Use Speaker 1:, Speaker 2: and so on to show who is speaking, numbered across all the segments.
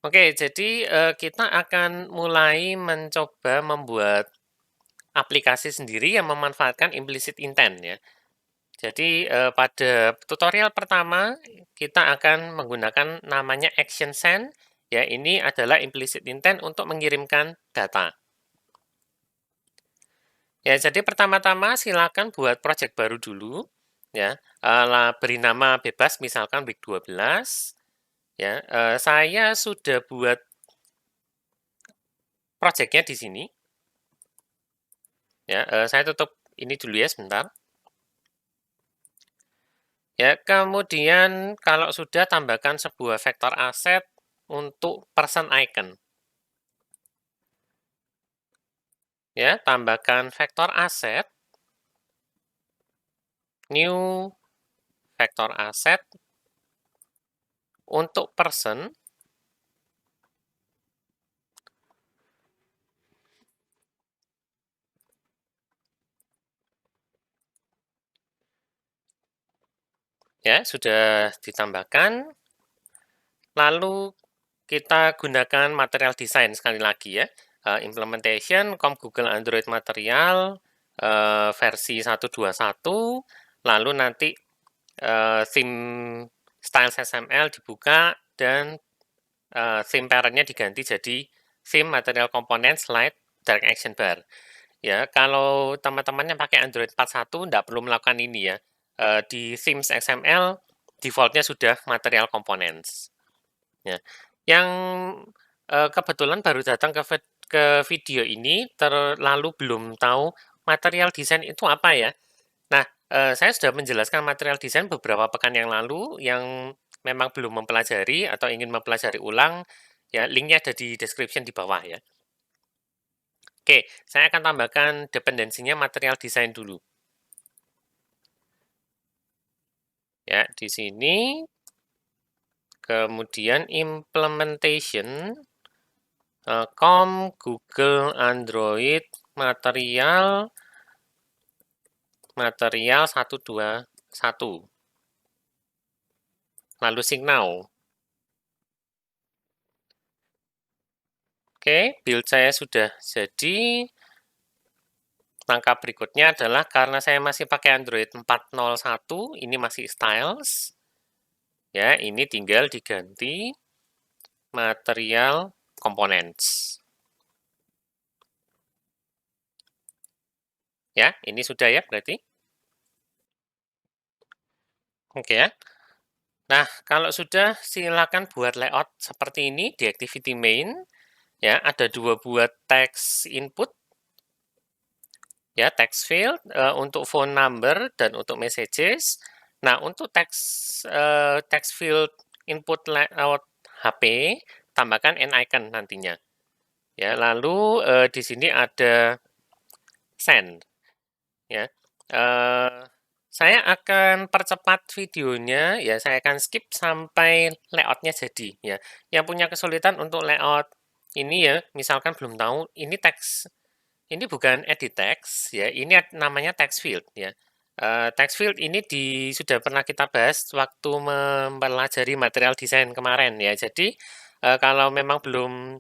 Speaker 1: Oke, jadi kita akan mulai mencoba membuat aplikasi sendiri yang memanfaatkan implicit intent ya. Jadi pada tutorial pertama kita akan menggunakan namanya action send. Ya, ini adalah implicit intent untuk mengirimkan data. Ya, jadi pertama-tama silakan buat project baru dulu. Ya, beri nama bebas misalkan week 12. Ya, saya sudah buat projectnya di sini. Ya, saya tutup ini dulu ya sebentar. Ya, kemudian kalau sudah tambahkan sebuah vektor aset untuk person icon. Ya, tambahkan vektor aset, new vektor aset untuk person. Ya, sudah ditambahkan. Lalu kita gunakan material design sekali lagi ya. Implementation, Google Android material, versi 121, lalu nanti theme styles XML dibuka, dan theme parentnya diganti jadi theme material component slide direct action bar. Ya, kalau teman-temannya pakai Android 41, tidak perlu melakukan ini ya. Di themes XML, defaultnya sudah material components. Ya. Yang kebetulan baru datang ke video ini, lalu belum tahu material desain itu apa ya. Nah, saya sudah menjelaskan material desain beberapa pekan yang lalu, yang memang belum mempelajari atau ingin mempelajari ulang, ya linknya ada di description di bawah ya. Oke, saya akan tambahkan dependensinya material desain dulu. Ya, di sini. Kemudian implementation, Google Android material 121. Lalu sync now. Oke, build saya sudah jadi. Langkah berikutnya adalah karena saya masih pakai Android 4.01, ini masih styles. Ya, ini tinggal diganti material components. Ya, ini sudah ya berarti. Oke ya. Nah, kalau sudah silakan buat layout seperti ini di activity main. Ya, ada dua buat text input. Ya, text field untuk phone number dan untuk messages. Nah, untuk text field input layout HP, tambahkan n icon nantinya. Ya, lalu di sini ada send. Ya, saya akan percepat videonya. Ya, saya akan skip sampai layoutnya jadi. Ya, yang punya kesulitan untuk layout ini ya, misalkan belum tahu ini teks. Ini bukan edit text ya, ini namanya text field ya. Text field ini sudah pernah kita bahas waktu mempelajari material desain kemarin ya. Jadi kalau memang belum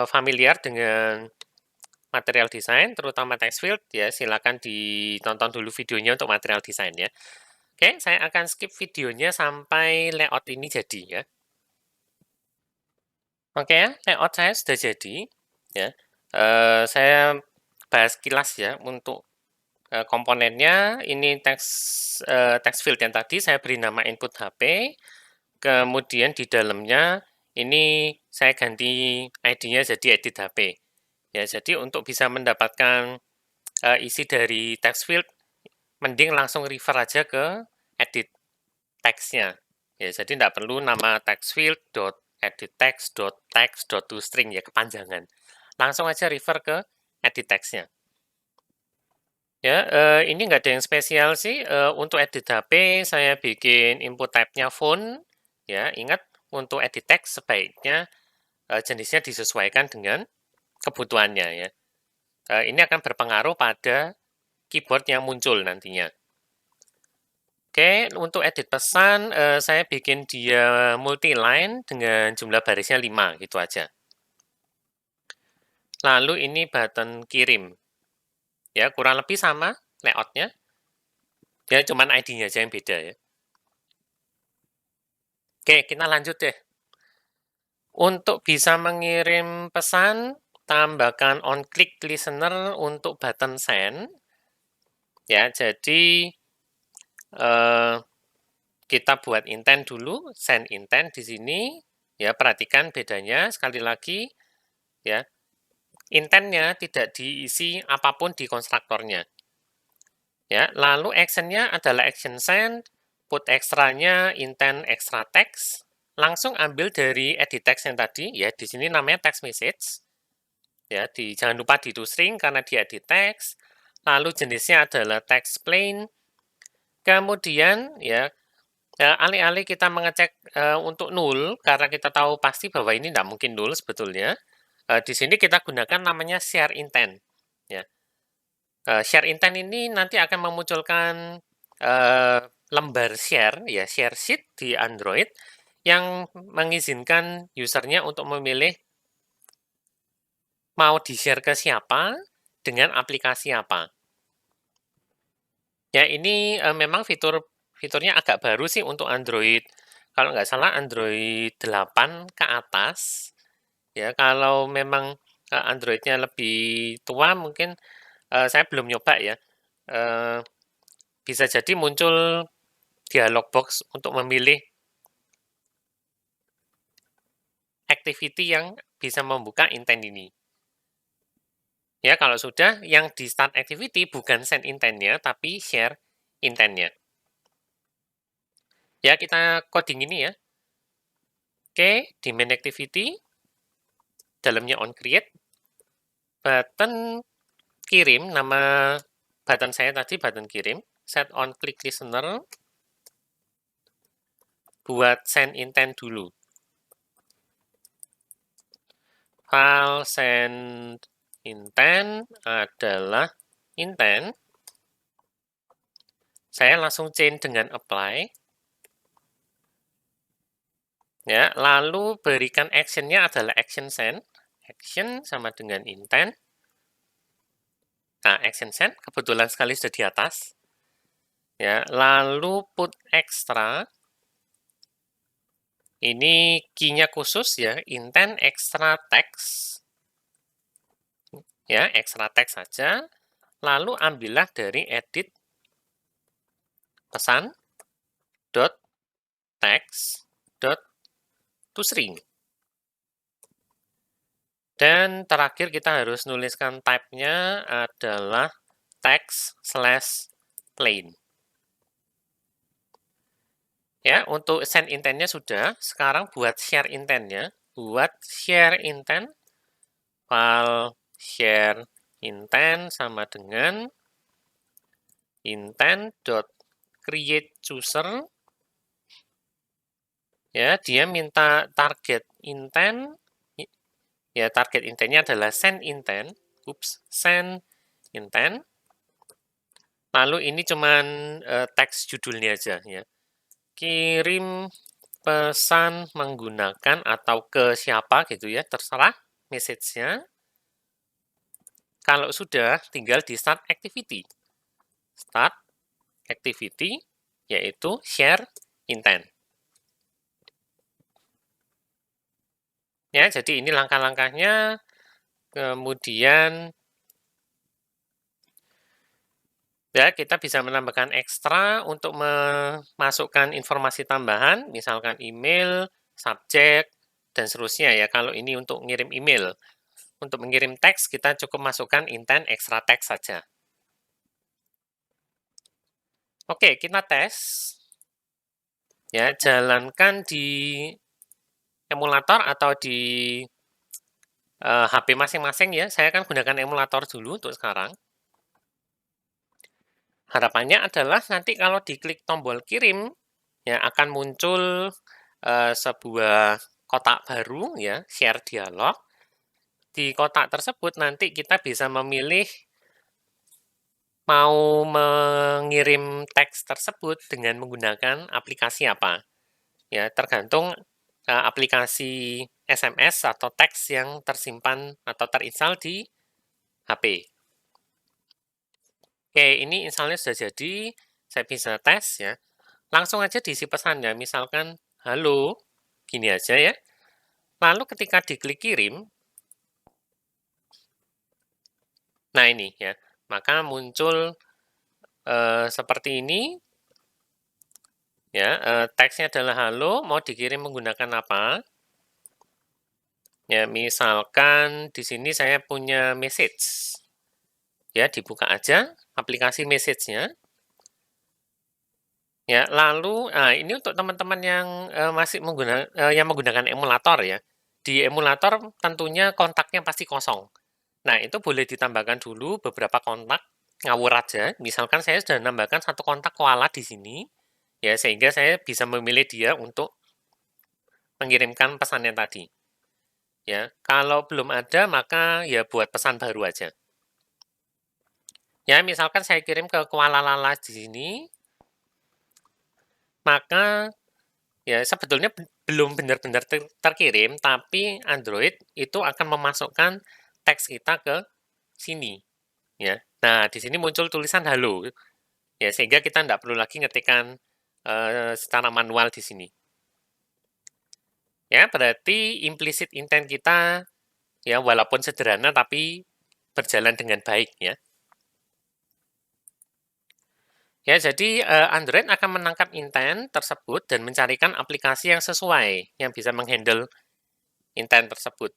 Speaker 1: familiar dengan material desain, terutama text field ya, silakan ditonton dulu videonya untuk material desain ya. Oke, saya akan skip videonya sampai layout ini jadi ya. Oke ya, layout saya sudah jadi ya. Saya bahas kilas ya untuk komponennya. Ini text field yang tadi saya beri nama input HP, kemudian di dalamnya ini saya ganti ID-nya jadi edit HP. Ya, jadi untuk bisa mendapatkan isi dari text field, mending langsung refer aja ke edit text-nya. Ya, jadi tidak perlu nama text field edit text toString ya, kepanjangan. Langsung aja refer ke edit text-nya. Ya, ini nggak ada yang spesial sih. Untuk edit HP, saya bikin input type-nya phone. Ya, ingat untuk edit text sebaiknya jenisnya disesuaikan dengan kebutuhannya ya. Ini akan berpengaruh pada keyboard yang muncul nantinya. Oke, untuk edit pesan, saya bikin dia multi-line dengan jumlah barisnya 5, gitu aja. Lalu ini button kirim. Ya, kurang lebih sama layout-nya. Ya, cuman ID-nya aja yang beda ya. Oke, kita lanjut deh. Untuk bisa mengirim pesan, tambahkan on-click listener untuk button send. Ya, jadi kita buat intent dulu, send intent di sini. Ya, perhatikan bedanya sekali lagi. Ya, intentnya tidak diisi apapun di konstruktornya. Ya, lalu actionnya adalah action send, put extra-nya intent extra text, langsung ambil dari edit text yang tadi, ya di sini namanya text message. Ya, jangan lupa di toString karena dia edit text. Lalu jenisnya adalah text plain. Kemudian ya alih-alih kita mengecek untuk null karena kita tahu pasti bahwa ini tidak mungkin null sebetulnya. Di sini kita gunakan namanya share intent. Ya. Share intent ini nanti akan memunculkan lembar share, ya share sheet di Android yang mengizinkan usernya untuk memilih mau di-share ke siapa dengan aplikasi apa. Ya ini memang fiturnya agak baru sih untuk Android. Kalau nggak salah Android 8 ke atas. Ya kalau memang Androidnya lebih tua mungkin saya belum nyoba ya. Bisa jadi muncul dialog box untuk memilih activity yang bisa membuka intent ini. Ya, kalau sudah, yang di start activity bukan send intent-nya, tapi share intent-nya. Ya, kita coding ini ya. Oke, di main activity, dalamnya on create, button kirim, nama button saya tadi button kirim, set on click listener, buat send intent dulu. File send intent adalah intent. Saya langsung change dengan apply. Ya, lalu berikan action-nya adalah action send. Action sama dengan intent. Nah, action send kebetulan sekali sudah di atas. Ya, lalu put extra. Ini key-nya khusus ya, intent extra text. Ya, extra text saja. Lalu ambillah dari edit pesan dot text dot toString. Dan terakhir kita harus nuliskan type-nya adalah text/plain. Ya, untuk send intent-nya sudah. Sekarang buat share intent-nya. Buat share intent, file share intent sama dengan intent.createChooser. Ya, dia minta target intent. Ya, target intent-nya adalah send intent. Send intent. Lalu ini cuman teks judulnya aja ya. Kirim pesan menggunakan atau ke siapa gitu ya, terserah message-nya. Kalau sudah, tinggal di start activity. Start activity, yaitu share intent. Ya, jadi ini langkah-langkahnya. Kemudian ya, kita bisa menambahkan ekstra untuk memasukkan informasi tambahan, misalkan email, subjek, dan seterusnya ya. Kalau ini untuk ngirim email. Untuk mengirim teks, kita cukup masukkan intent extra text saja. Oke, kita tes. Ya, jalankan di emulator atau di HP masing-masing ya. Saya akan gunakan emulator dulu untuk sekarang. Harapannya adalah nanti kalau diklik tombol kirim, ya akan muncul sebuah kotak baru ya, share dialog. Di kotak tersebut nanti kita bisa memilih mau mengirim teks tersebut dengan menggunakan aplikasi apa. Ya, tergantung aplikasi SMS atau teks yang tersimpan atau terinstall di HP. Oke, ini installnya sudah jadi, saya bisa tes ya. Langsung aja diisi pesannya, misalkan, halo, gini aja ya. Lalu ketika diklik kirim, nah ini ya, maka muncul seperti ini, ya, teksnya adalah halo, mau dikirim menggunakan apa? Ya, misalkan di sini saya punya message. Ya, dibuka aja aplikasi message-nya. Ya, lalu ini untuk teman-teman yang masih menggunakan emulator ya. Di emulator tentunya kontaknya pasti kosong. Nah, itu boleh ditambahkan dulu beberapa kontak ngawur aja. Misalkan saya sudah menambahkan satu kontak koala di sini, ya sehingga saya bisa memilih dia untuk mengirimkan pesannya tadi. Ya, kalau belum ada maka ya buat pesan baru aja. Ya, misalkan saya kirim ke Kuala Lala di sini, maka ya sebetulnya belum benar-benar terkirim, tapi Android itu akan memasukkan teks kita ke sini. Ya, nah di sini muncul tulisan halo, ya sehingga kita tidak perlu lagi ngetikkan secara manual di sini. Ya, berarti implicit intent kita ya walaupun sederhana tapi berjalan dengan baik ya. Ya, jadi Android akan menangkap intent tersebut dan mencarikan aplikasi yang sesuai yang bisa menghandle intent tersebut.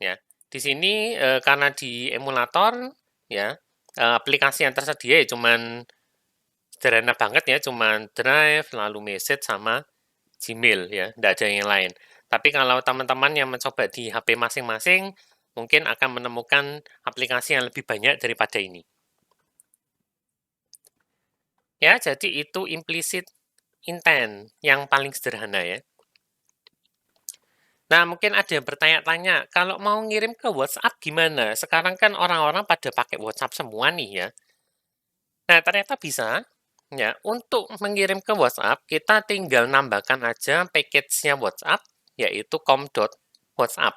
Speaker 1: Ya, di sini karena di emulator ya aplikasi yang tersedia ya cuman sederhana banget ya, cuman Drive, lalu Message sama Gmail ya, tidak ada yang lain. Tapi kalau teman-teman yang mencoba di HP masing-masing, mungkin akan menemukan aplikasi yang lebih banyak daripada ini. Ya, jadi itu implicit intent yang paling sederhana ya. Nah, mungkin ada yang bertanya-tanya, kalau mau ngirim ke WhatsApp gimana? Sekarang kan orang-orang pada pakai WhatsApp semua nih ya. Nah, ternyata bisa. Ya, untuk mengirim ke WhatsApp, kita tinggal nambahkan aja package-nya WhatsApp, yaitu com.whatsapp.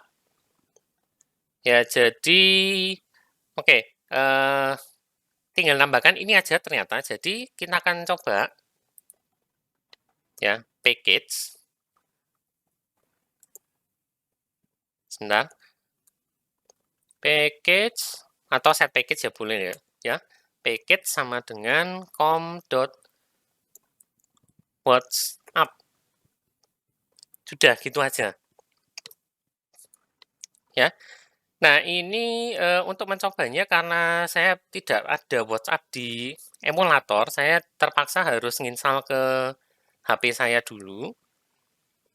Speaker 1: Ya, jadi, oke, tinggal nambahkan ini aja ternyata. Jadi, kita akan coba, ya, package. Sebentar. Package, atau set package ya boleh ya. Ya, package sama dengan com.whatsapp. Sudah, gitu aja. Ya. Nah, ini untuk mencobanya karena saya tidak ada WhatsApp di emulator, saya terpaksa harus nginstal ke HP saya dulu.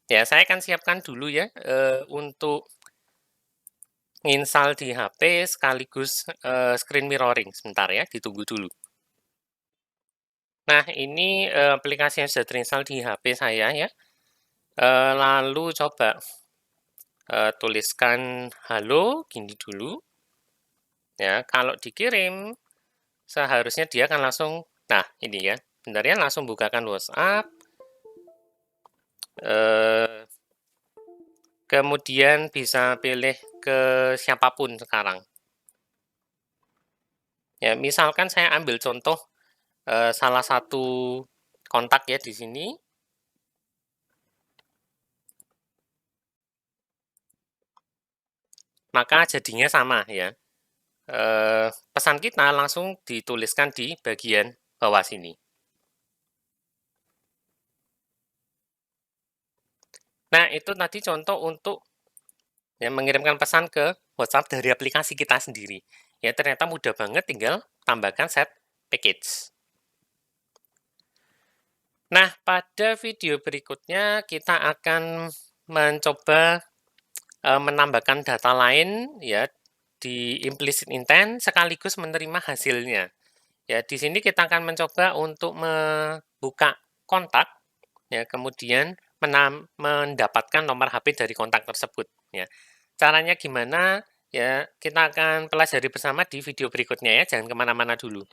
Speaker 1: Ya, saya akan siapkan dulu ya untuk nginstal di HP sekaligus screen mirroring. Sebentar ya, ditunggu dulu. Nah, ini aplikasi yang sudah terinstall di HP saya ya. Lalu coba tuliskan halo, gini dulu. Ya, kalau dikirim seharusnya dia akan langsung, nah ini ya, bentar ya, langsung bukakan WhatsApp. Kemudian bisa pilih ke siapapun sekarang. Ya, misalkan saya ambil contoh salah satu kontak ya di sini. Maka jadinya sama ya. Pesan kita langsung dituliskan di bagian bawah sini. Nah, itu tadi contoh untuk ya, mengirimkan pesan ke WhatsApp dari aplikasi kita sendiri. Ya, ternyata mudah banget, tinggal tambahkan set package. Nah, pada video berikutnya kita akan mencoba menambahkan data lain ya di implicit intent sekaligus menerima hasilnya. Ya, di sini kita akan mencoba untuk membuka kontak ya, kemudian mendapatkan nomor HP dari kontak tersebut ya. Caranya gimana? Ya, kita akan pelajari bersama di video berikutnya ya. Jangan kemana-mana dulu.